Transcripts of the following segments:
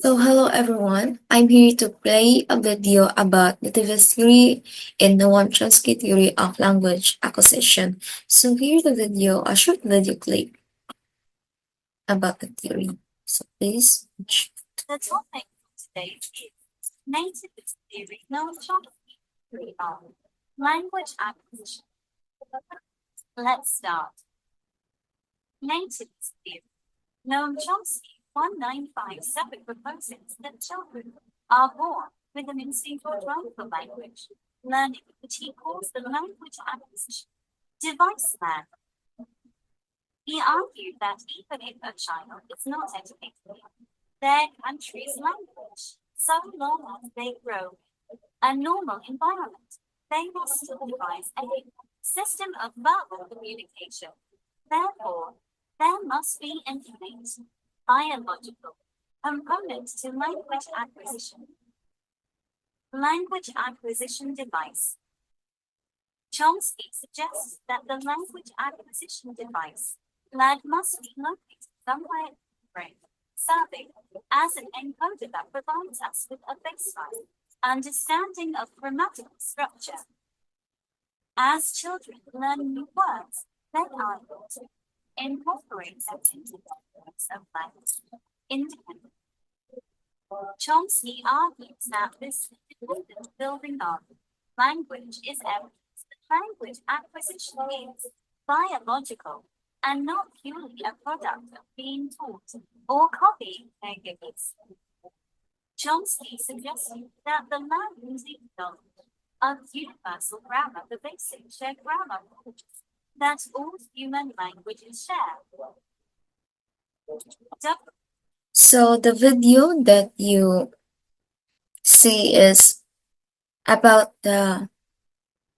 So hello everyone, I'm here to play a video about nativist theory and Noam Chomsky theory of language acquisition. So here's the video, a short video clip about the theory. So please watch. The topic for today is nativist theory, Noam Chomsky theory of language acquisition. Let's start. Nativist theory. Noam Chomsky 1957 proposes that children are born with an instinctual drive for language learning, which he calls the language acquisition device man. He argued that even if a child is not educated in their country's language, so long as they grow in a normal environment, they will still devise a system of verbal communication. Therefore, there must be an innate biological component to language acquisition. Language acquisition device. Chomsky suggests that the language acquisition device LAD must be located somewhere in the brain, serving as an encoder that provides us with a baseline understanding of grammatical structure. As children learn new words, they are able to incorporate them into the words of language independently. Chomsky argues that this independent building of language is evidence that language acquisition is biological and not purely a product of being taught or copying caregivers. Chomsky suggested that the language of universal grammar, the basic shared grammar that all human languages share. So the video that you see is about the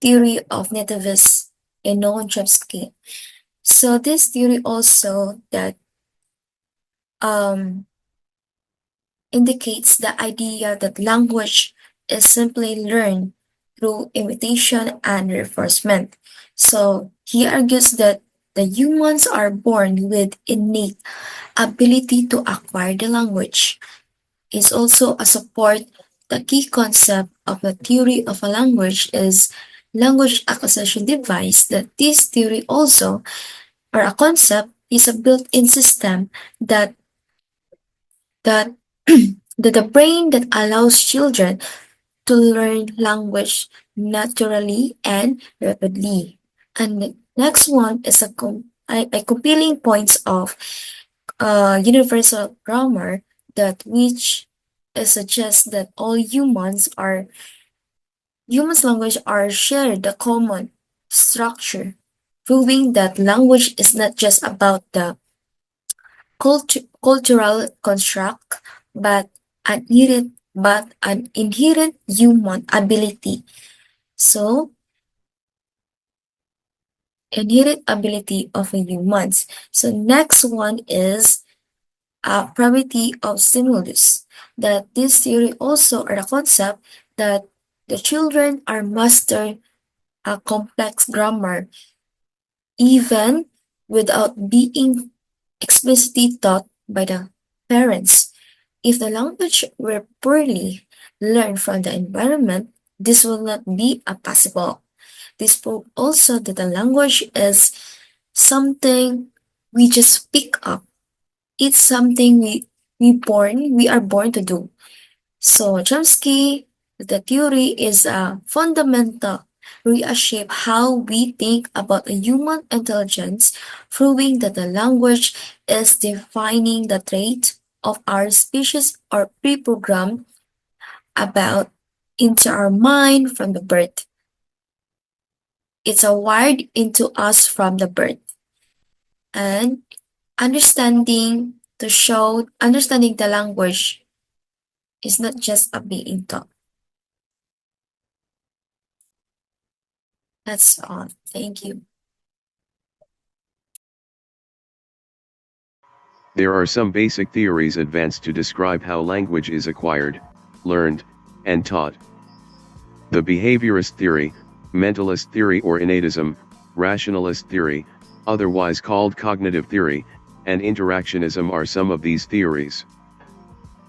theory of nativists in Noam Chomsky. So this theory also that indicates the idea that language is simply learned through imitation and reinforcement. So he argues that the humans are born with innate ability to acquire the language. Is also a support the key concept of the theory of a language is language acquisition device that this theory also or a concept is a built-in system that that the brain that allows children to learn language naturally and rapidly. And the next one is a compelling points of universal grammar that which suggests that all humans language are shared the common structure, proving that language is not just about the cultural construct, but an inherent human ability. So, inherent ability of a humans. So next one is a probability of stimulus. That this theory also or the concept that the children are master a complex grammar even without being explicitly taught by the parents. If the language were poorly learned from the environment, this will not be a possible. This proves also that the language is something we just pick up. It's something we are born to do. So Chomsky, the theory is a fundamental reshape how we think about a human intelligence, proving that the language is defining the trait of our species or pre-programmed about into our mind from the birth. It's a wired into us from the birth. And understanding the language is not just a being taught. That's all. Thank you. There are some basic theories advanced to describe how language is acquired, learned, and taught. The behaviorist theory, mentalist theory or innatism, rationalist theory, otherwise called cognitive theory, and interactionism are some of these theories.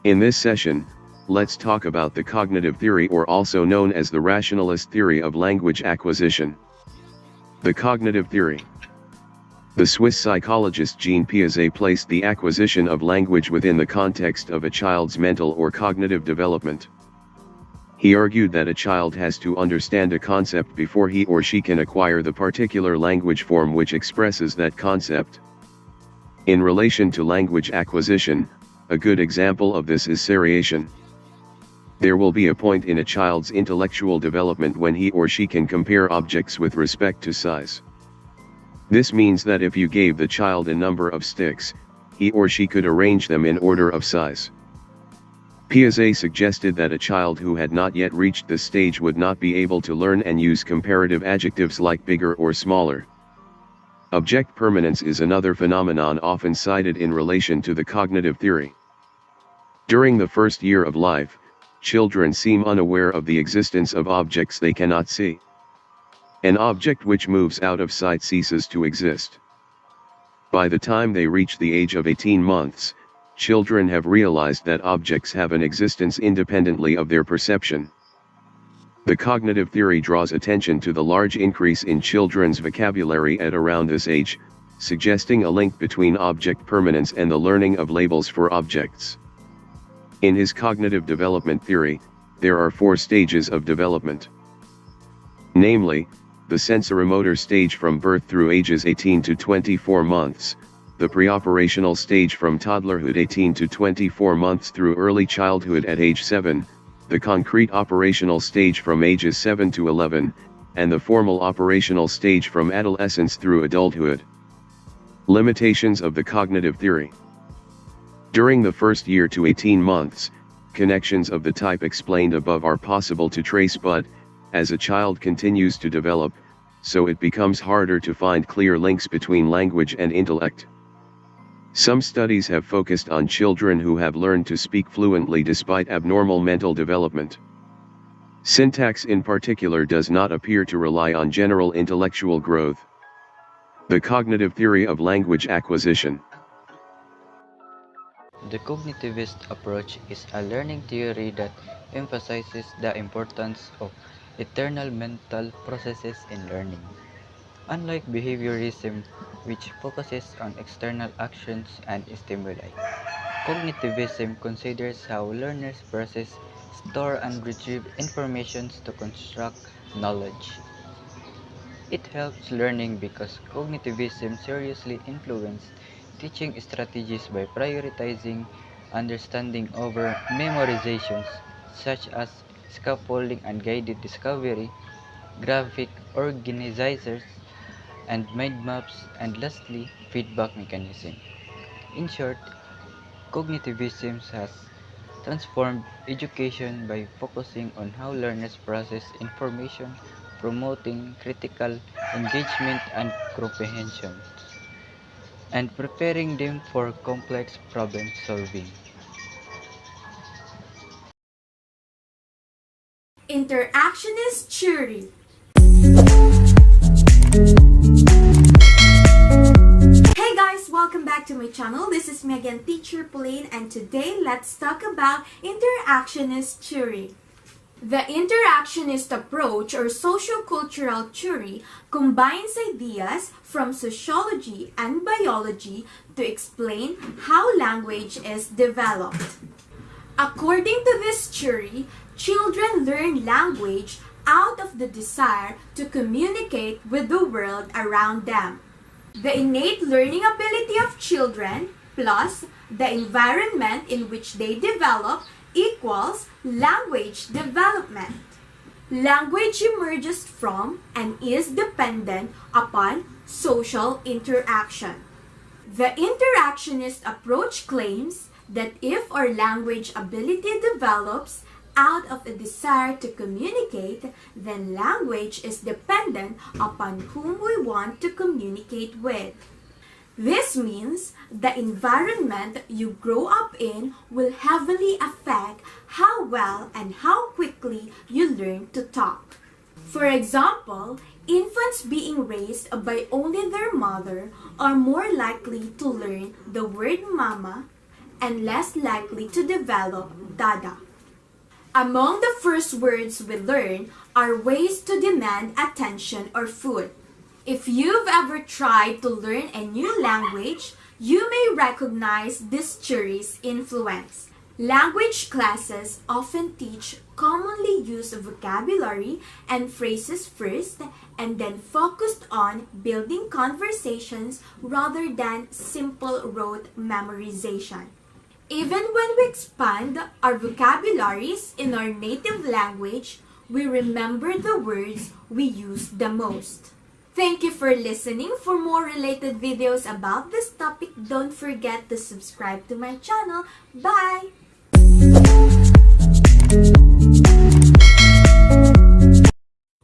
In this session, let's talk about the cognitive theory, or also known as the rationalist theory of language acquisition. The cognitive theory. The Swiss psychologist Jean Piaget placed the acquisition of language within the context of a child's mental or cognitive development. He argued that a child has to understand a concept before he or she can acquire the particular language form which expresses that concept. In relation to language acquisition, a good example of this is seriation. There will be a point in a child's intellectual development when he or she can compare objects with respect to size. This means that if you gave the child a number of sticks, he or she could arrange them in order of size. Piaget suggested that a child who had not yet reached this stage would not be able to learn and use comparative adjectives like bigger or smaller. Object permanence is another phenomenon often cited in relation to the cognitive theory. During the first year of life, children seem unaware of the existence of objects they cannot see. An object which moves out of sight ceases to exist. By the time they reach the age of 18 months, children have realized that objects have an existence independently of their perception. The cognitive theory draws attention to the large increase in children's vocabulary at around this age, suggesting a link between object permanence and the learning of labels for objects. In his cognitive development theory, there are 4 stages of development. Namely, the sensoromotor stage from birth through ages 18 to 24 months, the preoperational stage from toddlerhood 18 to 24 months through early childhood at age 7, the concrete operational stage from ages 7 to 11, and the formal operational stage from adolescence through adulthood. Limitations of the cognitive theory. During the first year to 18 months, connections of the type explained above are possible to trace, but, as a child continues to develop, so it becomes harder to find clear links between language and intellect. Some studies have focused on children who have learned to speak fluently despite abnormal mental development. Syntax in particular does not appear to rely on general intellectual growth. The cognitive theory of language acquisition. The cognitivist approach is a learning theory that emphasizes the importance of internal mental processes in learning. Unlike behaviorism, which focuses on external actions and stimuli, cognitivism considers how learners process, store, and retrieve information to construct knowledge. It helps learning because cognitivism seriously influenced teaching strategies by prioritizing understanding over memorizations, such as scaffolding and guided discovery, graphic organizers, and mind maps, and lastly, feedback mechanism. In short, cognitivism has transformed education by focusing on how learners process information, promoting critical engagement and comprehension, and preparing them for complex problem solving. Interactionist theory. Hey guys, welcome back to my channel. This is me again, Teacher Pauline, and today let's talk about interactionist theory. The interactionist approach or sociocultural theory combines ideas from sociology and biology to explain how language is developed. According to this theory, children learn language out of the desire to communicate with the world around them. The innate learning ability of children plus the environment in which they develop equals language development. Language emerges from and is dependent upon social interaction. The interactionist approach claims that if our language ability develops out of a desire to communicate, then language is dependent upon whom we want to communicate with. This means the environment you grow up in will heavily affect how well and how quickly you learn to talk. For example, infants being raised by only their mother are more likely to learn the word mama and less likely to develop dada. Among the first words we learn are ways to demand attention or food. If you've ever tried to learn a new language, you may recognize this jury's influence. Language classes often teach commonly used vocabulary and phrases first and then focused on building conversations rather than simple rote memorization. Even when we expand our vocabularies in our native language, we remember the words we use the most. Thank you for listening. For more related videos about this topic, don't forget to subscribe to my channel. Bye!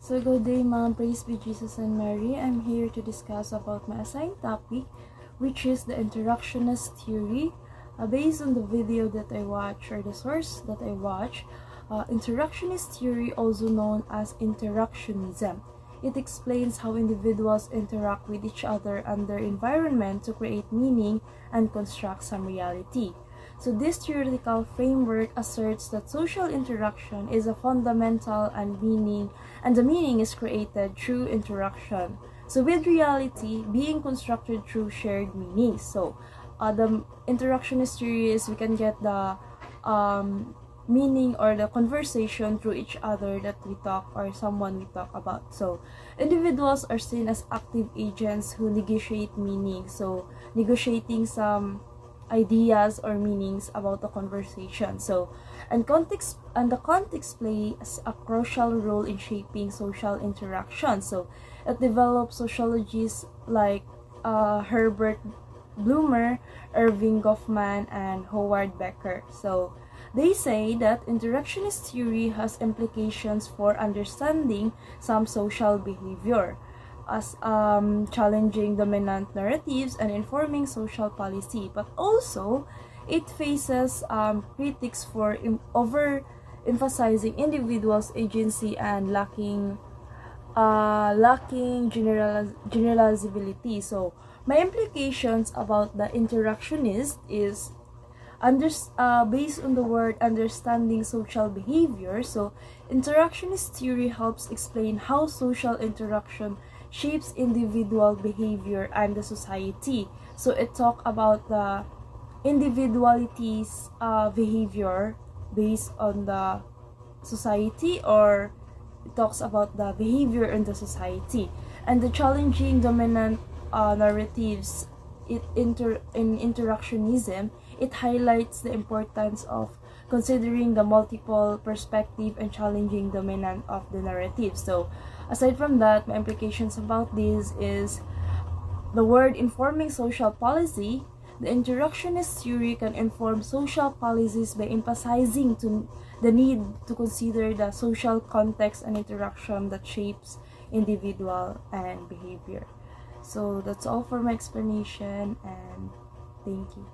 So good day, Mom. Praise be Jesus and Mary. I'm here to discuss about my assigned topic, which is the interactionist theory. Based on the video that I watch or the source that I watch, interactionist theory, also known as interactionism. It explains how individuals interact with each other and their environment to create meaning and construct some reality. So this theoretical framework asserts that social interaction is a fundamental and the meaning is created through interaction. So with reality being constructed through shared meanings. So the interactionist theory is we can get the meaning or the conversation through each other that we talk or someone we talk about. So individuals are seen as active agents who negotiate meaning. So negotiating some ideas or meanings about the conversation. So the context plays a crucial role in shaping social interaction. So it develops sociologists like Herbert Blumer, Irving Goffman, and Howard Becker. So they say that interactionist theory has implications for understanding some social behavior, as challenging dominant narratives and informing social policy, but also it faces critics for overemphasizing individuals' agency and lacking generalizability. So my implications about the interactionist is based on the word understanding social behavior. So interactionist theory helps explain how social interaction shapes individual behavior and the society. So it talks about the individuality's behavior based on the society, or it talks about the behavior in the society, and the challenging dominant narratives. In interactionism, it highlights the importance of considering the multiple perspective and challenging dominant of the narrative. So aside from that, my implications about this is the word informing social policy. The interactionist theory can inform social policies by emphasizing the need to consider the social context and interaction that shapes individual and behavior. So that's all for my explanation, and thank you.